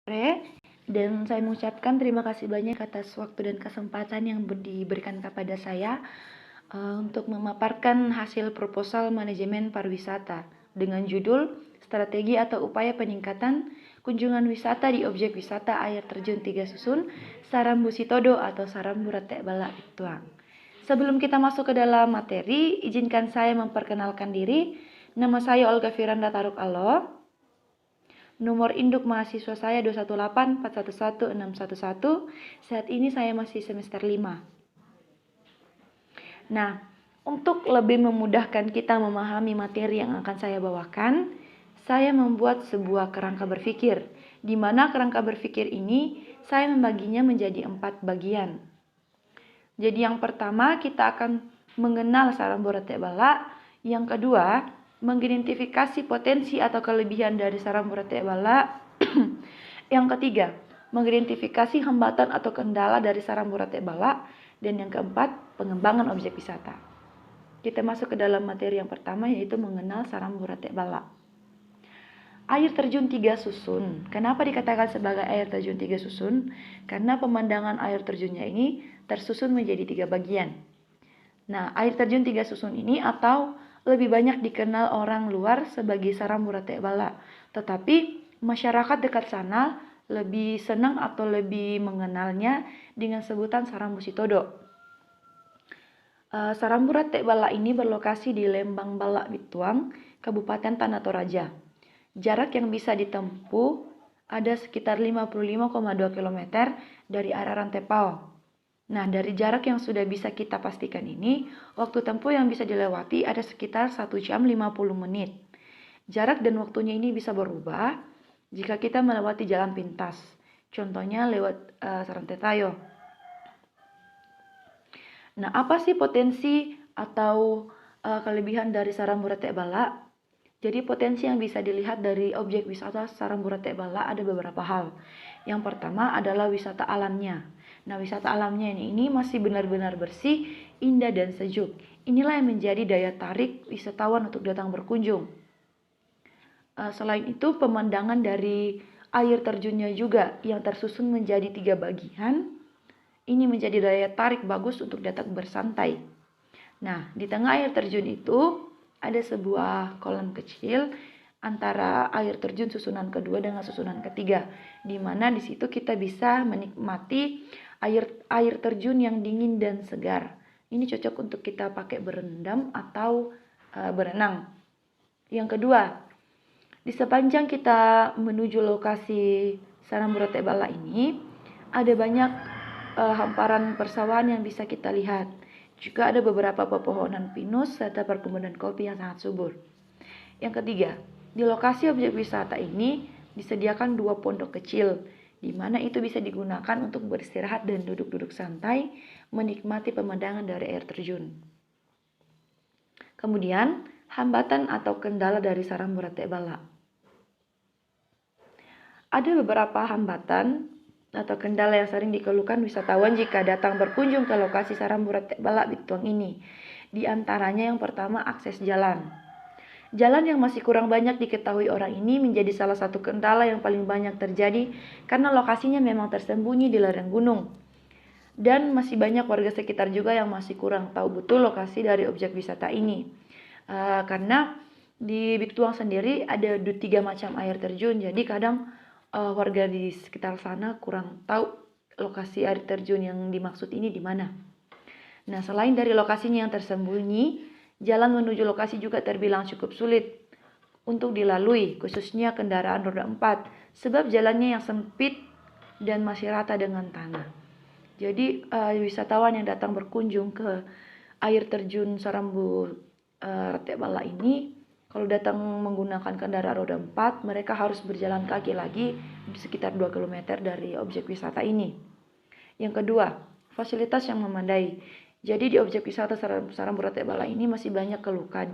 Dan saya mengucapkan terima kasih banyak atas waktu dan kesempatan yang diberikan kepada saya untuk memaparkan hasil proposal manajemen pariwisata dengan judul Strategi atau Upaya Peningkatan Kunjungan Wisata di Objek Wisata Air Terjun Tiga Susun, Sarambu Sitodo atau Sarambu Rate Bala Bituang. Sebelum kita masuk ke dalam materi, izinkan saya memperkenalkan diri. Nama saya Olga Firanda Taruk Alo. Nomor induk mahasiswa saya 218411611. Saat ini saya masih semester 5. Nah, untuk lebih memudahkan kita memahami materi yang akan saya bawakan, saya membuat sebuah kerangka berpikir, di mana kerangka berpikir ini saya membaginya menjadi 4 bagian. Jadi yang pertama kita akan mengenal Sarambu Rate Bala, yang kedua mengidentifikasi potensi atau kelebihan dari Sarambu Rate Bala, yang ketiga mengidentifikasi hambatan atau kendala dari Sarambu Rate Bala, dan yang keempat pengembangan objek wisata. Kita masuk ke dalam materi yang pertama, yaitu mengenal Sarambu Rate Bala. Air terjun Tiga Susun. Kenapa dikatakan sebagai air terjun Tiga Susun? Karena pemandangan air terjunnya ini tersusun menjadi 3 bagian. Nah, air terjun Tiga Susun ini atau lebih banyak dikenal orang luar sebagai Sarambu Rate Bala, tetapi masyarakat dekat sana lebih senang atau lebih mengenalnya dengan sebutan Sarambu Sitodo. Sarambu Rate Bala ini berlokasi di Lembang Bala Bituang, Kabupaten Tanah Toraja. Jarak yang bisa ditempuh ada sekitar 55,2 km dari area Rantepao. Nah, dari jarak yang sudah bisa kita pastikan ini, waktu tempuh yang bisa dilewati ada sekitar 1 jam 50 menit. Jarak dan waktunya ini bisa berubah jika kita melewati jalan pintas. Contohnya lewat Sarantetayo. Nah, apa sih potensi atau kelebihan dari Sarambu Rate Bala? Jadi potensi yang bisa dilihat dari objek wisata Sarambu Rate Bala ada beberapa hal. Yang pertama adalah wisata alamnya. Nah, wisata alamnya ini masih benar-benar bersih, indah dan sejuk. Inilah yang menjadi daya tarik wisatawan untuk datang berkunjung. Selain itu, pemandangan dari air terjunnya juga yang tersusun menjadi 3 bagian. Ini menjadi daya tarik bagus untuk datang bersantai. Nah, di tengah air terjun itu ada sebuah kolam kecil antara air terjun susunan kedua dengan susunan ketiga, di mana di situ kita bisa menikmati air terjun yang dingin dan segar. Ini cocok untuk kita pakai berendam atau berenang. Yang kedua, di sepanjang kita menuju lokasi Sarambu Rate Bala ini ada banyak hamparan persawahan yang bisa kita lihat. Juga ada beberapa pepohonan pinus serta perkebunan kopi yang sangat subur. Yang ketiga, di lokasi objek wisata ini disediakan 2 pondok kecil, di mana itu bisa digunakan untuk beristirahat dan duduk-duduk santai, menikmati pemandangan dari air terjun. Kemudian, hambatan atau kendala dari Sarambu Rate Bala. Ada beberapa hambatan atau kendala yang sering dikeluhkan wisatawan jika datang berkunjung ke lokasi Sarambu Rate Bala Bituang ini. Di antaranya yang pertama, akses jalan. Jalan yang masih kurang banyak diketahui orang ini menjadi salah satu kendala yang paling banyak terjadi karena lokasinya memang tersembunyi di lereng gunung. Dan masih banyak warga sekitar juga yang masih kurang tahu betul lokasi dari objek wisata ini. Karena di Bituang sendiri ada 3 macam air terjun, jadi kadang warga di sekitar sana kurang tahu lokasi air terjun yang dimaksud ini di mana. Nah, selain dari lokasinya yang tersembunyi, jalan menuju lokasi juga terbilang cukup sulit untuk dilalui, khususnya kendaraan roda 4, sebab jalannya yang sempit dan masih rata dengan tanah. Jadi wisatawan yang datang berkunjung ke air terjun Sarambu Rate Bala ini, kalau datang menggunakan kendaraan roda 4, mereka harus berjalan kaki lagi sekitar 2 km dari objek wisata ini. Yang kedua, fasilitas yang memadai. Jadi di objek wisata Sarambu Rate Bala ini masih banyak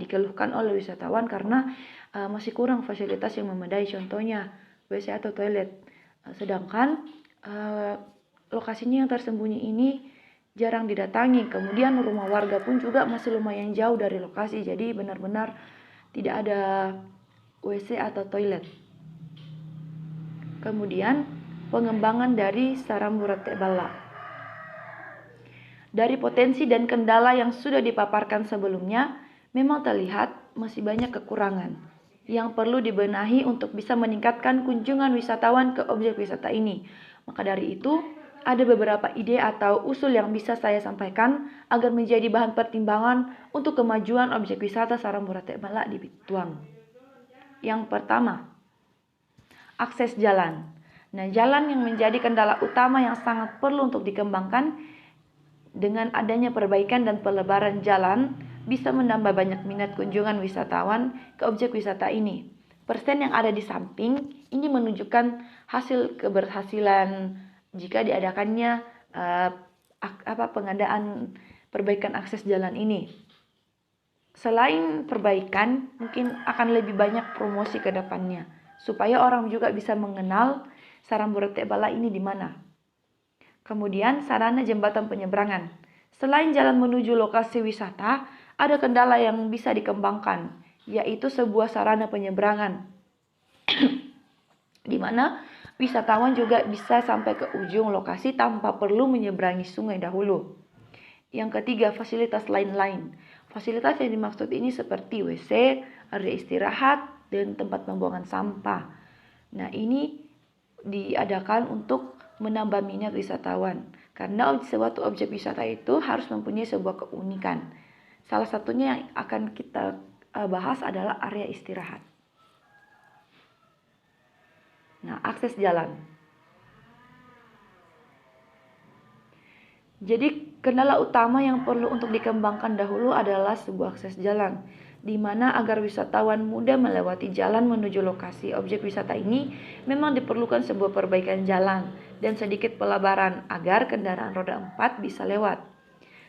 dikeluhkan oleh wisatawan karena masih kurang fasilitas yang memadai, contohnya WC atau toilet. Sedangkan lokasinya yang tersembunyi ini jarang didatangi. Kemudian rumah warga pun juga masih lumayan jauh dari lokasi, jadi benar-benar tidak ada WC atau toilet. Kemudian pengembangan dari Sarambu Rete Bala. Dari potensi dan kendala yang sudah dipaparkan sebelumnya, memang terlihat masih banyak kekurangan yang perlu dibenahi untuk bisa meningkatkan kunjungan wisatawan ke objek wisata ini. Maka dari itu, ada beberapa ide atau usul yang bisa saya sampaikan agar menjadi bahan pertimbangan untuk kemajuan objek wisata Sarambu Rete Bala di Bituang. Yang pertama, akses jalan. Nah, jalan yang menjadi kendala utama yang sangat perlu untuk dikembangkan. Dengan adanya perbaikan dan pelebaran jalan, bisa menambah banyak minat kunjungan wisatawan ke objek wisata ini. Persen yang ada di samping ini menunjukkan hasil keberhasilan jika diadakannya pengadaan perbaikan akses jalan ini. Selain perbaikan, mungkin akan lebih banyak promosi ke depannya, supaya orang juga bisa mengenal Sarambu Rete Bala ini di mana. Kemudian sarana jembatan penyeberangan. Selain jalan menuju lokasi wisata, ada kendala yang bisa dikembangkan, yaitu sebuah sarana penyeberangan di mana wisatawan juga bisa sampai ke ujung lokasi tanpa perlu menyeberangi sungai dahulu. Yang ketiga, fasilitas lain-lain. Fasilitas yang dimaksud ini seperti WC, area istirahat, dan tempat pembuangan sampah. Nah, ini diadakan untuk menambah minat wisatawan, karena suatu objek wisata itu harus mempunyai sebuah keunikan. Salah satunya yang akan kita bahas adalah area istirahat. Nah, akses jalan. Jadi kendala utama yang perlu untuk dikembangkan dahulu adalah sebuah akses jalan, di mana agar wisatawan mudah melewati jalan menuju lokasi objek wisata ini memang diperlukan sebuah perbaikan jalan dan sedikit pelebaran agar kendaraan roda 4 bisa lewat.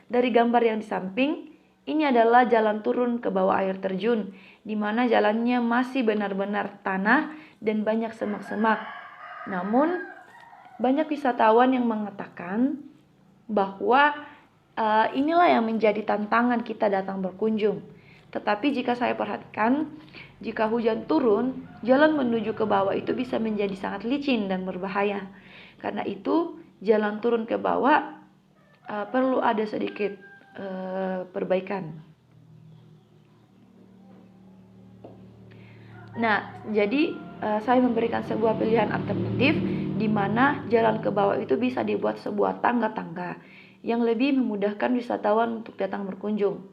Dari gambar yang di samping, ini adalah jalan turun ke bawah air terjun, di mana jalannya masih benar-benar tanah dan banyak semak-semak. Namun, banyak wisatawan yang mengatakan bahwa inilah yang menjadi tantangan kita datang berkunjung. Tetapi jika saya perhatikan, jika hujan turun, jalan menuju ke bawah itu bisa menjadi sangat licin dan berbahaya. Karena itu, jalan turun ke bawah perlu ada sedikit perbaikan. Nah, jadi saya memberikan sebuah pilihan alternatif di mana jalan ke bawah itu bisa dibuat sebuah tangga-tangga yang lebih memudahkan wisatawan untuk datang berkunjung.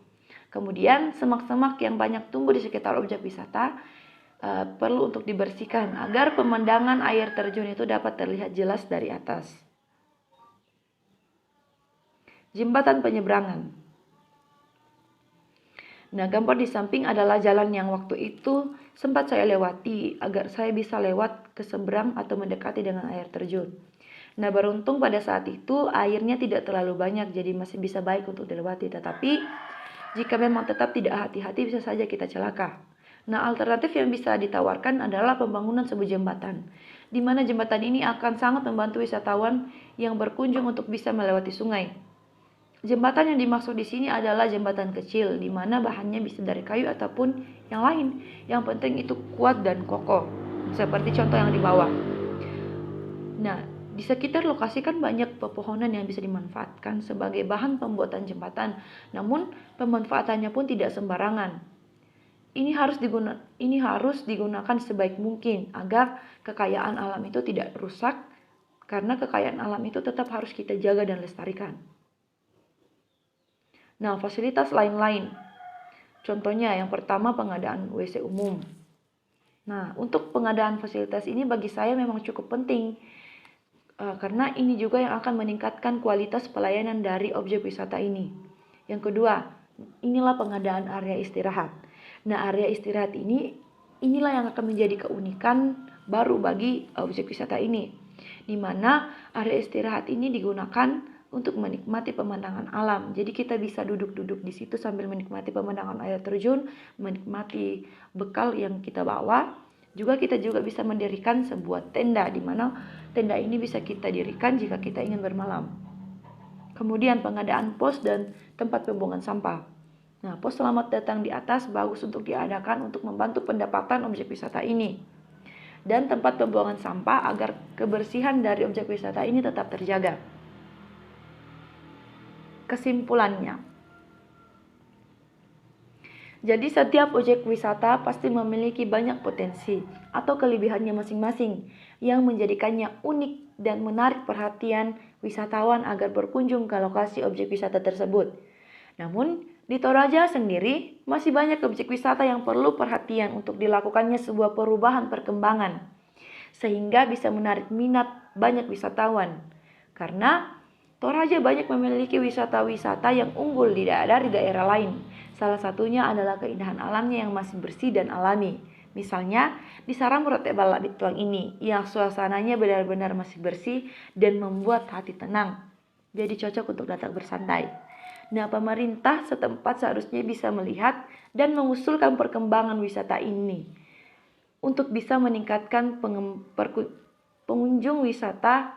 Kemudian semak-semak yang banyak tumbuh di sekitar objek wisata perlu untuk dibersihkan agar pemandangan air terjun itu dapat terlihat jelas dari atas. Jembatan penyeberangan. Nah, gambar di samping adalah jalan yang waktu itu sempat saya lewati agar saya bisa lewat ke seberang atau mendekati dengan air terjun. Nah, beruntung pada saat itu airnya tidak terlalu banyak, jadi masih bisa baik untuk dilewati. Tetapi jika memang tetap tidak hati-hati bisa saja kita celaka. Nah, alternatif yang bisa ditawarkan adalah pembangunan sebuah jembatan, di mana jembatan ini akan sangat membantu wisatawan yang berkunjung untuk bisa melewati sungai. Jembatan yang dimaksud di sini adalah jembatan kecil, di mana bahannya bisa dari kayu ataupun yang lain. Yang penting itu kuat dan kokoh, seperti contoh yang di bawah. Nah, di sekitar lokasi kan banyak pepohonan yang bisa dimanfaatkan sebagai bahan pembuatan jembatan. Namun, pemanfaatannya pun tidak sembarangan. Ini harus digunakan sebaik mungkin agar kekayaan alam itu tidak rusak, karena kekayaan alam itu tetap harus kita jaga dan lestarikan. Nah, fasilitas lain-lain. Contohnya yang pertama pengadaan WC umum. Nah, untuk pengadaan fasilitas ini bagi saya memang cukup penting. Karena ini juga yang akan meningkatkan kualitas pelayanan dari objek wisata ini. Yang kedua, inilah pengadaan area istirahat. Nah, area istirahat inilah yang akan menjadi keunikan baru bagi objek wisata ini. Di mana area istirahat ini digunakan untuk menikmati pemandangan alam. Jadi kita bisa duduk-duduk di situ sambil menikmati pemandangan air terjun, menikmati bekal yang kita bawa. Kita juga bisa mendirikan sebuah tenda, di mana tenda ini bisa kita dirikan jika kita ingin bermalam. Kemudian pengadaan pos dan tempat pembuangan sampah. Nah, pos selamat datang di atas bagus untuk diadakan untuk membantu pendapatan objek wisata ini. dan tempat pembuangan sampah agar kebersihan dari objek wisata ini tetap terjaga. Kesimpulannya, jadi setiap objek wisata pasti memiliki banyak potensi atau kelebihannya masing-masing yang menjadikannya unik dan menarik perhatian wisatawan agar berkunjung ke lokasi objek wisata tersebut. Namun, di Toraja sendiri masih banyak objek wisata yang perlu perhatian untuk dilakukannya sebuah perubahan perkembangan, sehingga bisa menarik minat banyak wisatawan. Karena Toraja banyak memiliki wisata-wisata yang unggul dari daerah lain. Salah satunya adalah keindahan alamnya yang masih bersih dan alami. Misalnya di Saramurot Balak Bituang ini, yang suasananya benar-benar masih bersih dan membuat hati tenang. Jadi cocok untuk datang bersantai. Nah, pemerintah setempat seharusnya bisa melihat dan mengusulkan perkembangan wisata ini untuk bisa meningkatkan pengunjung wisata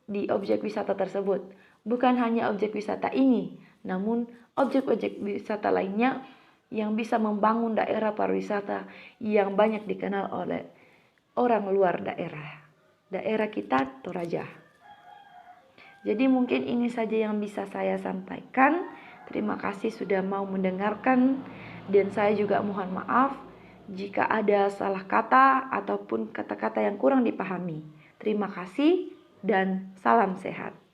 di objek wisata tersebut. Bukan hanya objek wisata ini, namun objek-objek wisata lainnya yang bisa membangun daerah pariwisata yang banyak dikenal oleh orang luar daerah kita Toraja. Jadi mungkin ini saja yang bisa saya sampaikan. Terima kasih sudah mau mendengarkan, dan saya juga mohon maaf jika ada salah kata ataupun kata-kata yang kurang dipahami. Terima kasih dan salam sehat.